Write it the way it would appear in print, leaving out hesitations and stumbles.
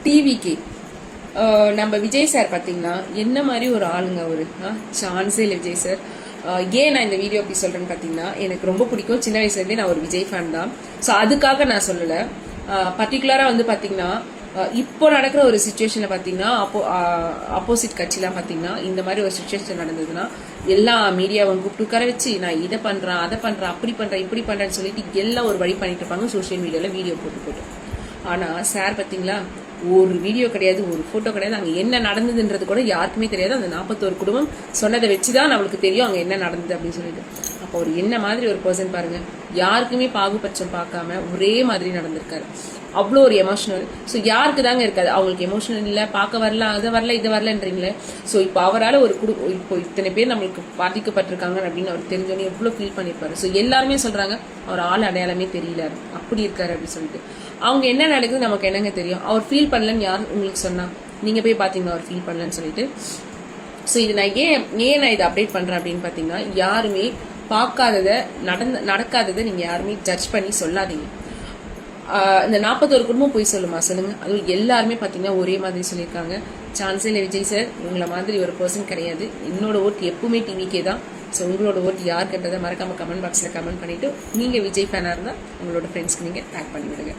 டிவிக்கு நம்ம விஜய் சார் பார்த்தீங்கன்னா என்ன மாதிரி ஒரு ஆளுங்க ஒரு சான்ஸே இல்லை விஜய் சார். ஏன் நான் இந்த வீடியோ அப்படி சொல்றேன்னு பார்த்தீங்கன்னா, எனக்கு ரொம்ப பிடிக்கும். சின்ன வயசுலேருந்தே நான் ஒரு விஜய் ஃபேன் தான். ஸோ அதுக்காக நான் சொல்லலை. பர்டிகுலராக வந்து பார்த்தீங்கன்னா, இப்போ நடக்கிற ஒரு சுச்சுவேஷன்ல பார்த்தீங்கன்னா, ஆப்போசிட் கட்சிலாம் பார்த்தீங்கன்னா இந்த மாதிரி ஒரு சுச்சுவேஷன் நடந்ததுன்னா எல்லா மீடியாவும் கூப்பிட்டு உட்கார வச்சு நான் இதை பண்றேன் அதை பண்றேன் அப்படி பண்றேன் இப்படி பண்றேன்னு சொல்லிட்டு எல்லாம் ஒரு வழி பண்ணிட்டு இருப்பாங்க சோசியல் மீடியால வீடியோ போட்டு. ஆனா சார் பார்த்தீங்களா, ஒரு வீடியோ கிடையாது, ஒரு போட்டோ கிடையாது. அங்க என்ன நடந்ததுன்றது கூட யாருக்குமே தெரியாது. அந்த 41 குடும்பம் சொன்னதை வச்சுதான் நம்மளுக்கு தெரியும் அங்க என்ன நடந்தது அப்படின்னு சொல்லிட்டு. அப்போ ஒரு என்ன மாதிரி ஒரு பர்சன் பாருங்க, யாருக்குமே பாகுபட்சம் பார்க்காம ஒரே மாதிரி நடந்திருக்காரு. அவ்வளோ ஒரு எமோஷனல். ஸோ யாருக்கு தாங்க இருக்காது, அவங்களுக்கு எமோஷனல் இல்லை, பார்க்க வரல, அதை வரல, இது வரலன்றீங்களே. ஸோ இப்போ அவரால் ஒரு இப்போ இத்தனை பேர் நம்மளுக்கு பாதிக்கப்பட்டிருக்காங்க அப்படின்னு அவர் தெரிஞ்சோன்னே எவ்வளோ ஃபீல் பண்ணியிருப்பாரு. ஸோ எல்லாருமே சொல்றாங்க அவர் ஆள் அடையாளமே தெரியல, அப்படி இருக்காரு அப்படின்னு சொல்லிட்டு. அவங்க என்ன நடக்குது நமக்கு என்னங்க தெரியும். அவர் ஃபீல் பண்ணலன்னு யார் உங்களுக்கு சொன்னா? நீங்க போய் பாத்தீங்கன்னா அவர் ஃபீல் பண்ணலன்னு சொல்லிட்டு. ஸோ இது நான் ஏன் நான் இதை அப்டேட் பண்றேன் அப்படின்னு பாத்தீங்கன்னா, யாருமே பார்க்காததை நடக்காததை நீங்க யாருமே ஜட்ஜ் பண்ணி சொல்லாதீங்க. இந்த 41 குடும்பம் போய் சொல்லுமா சொல்லுங்க. அதுவும் எல்லாருமே பாத்தீங்கன்னா ஒரே மாதிரி சொல்லியிருக்காங்க. சான்ஸே இல்லை விஜய் சார், உங்களை மாதிரி ஒரு பர்சன் கிடையாது. என்னோட ஓட்டு எப்பவுமே டிவிக்கே தான். ஸோ உங்களோட ஓட்டு யாருக்குன்றதை மறக்காம கமெண்ட் பாக்ஸ்ல கமெண்ட் பண்ணிட்டு, நீங்க விஜய் ஃபேனா இருந்தா உங்களோட ஃப்ரெண்ட்ஸ்க்கு நீங்க டேக் பண்ணி விடுங்க.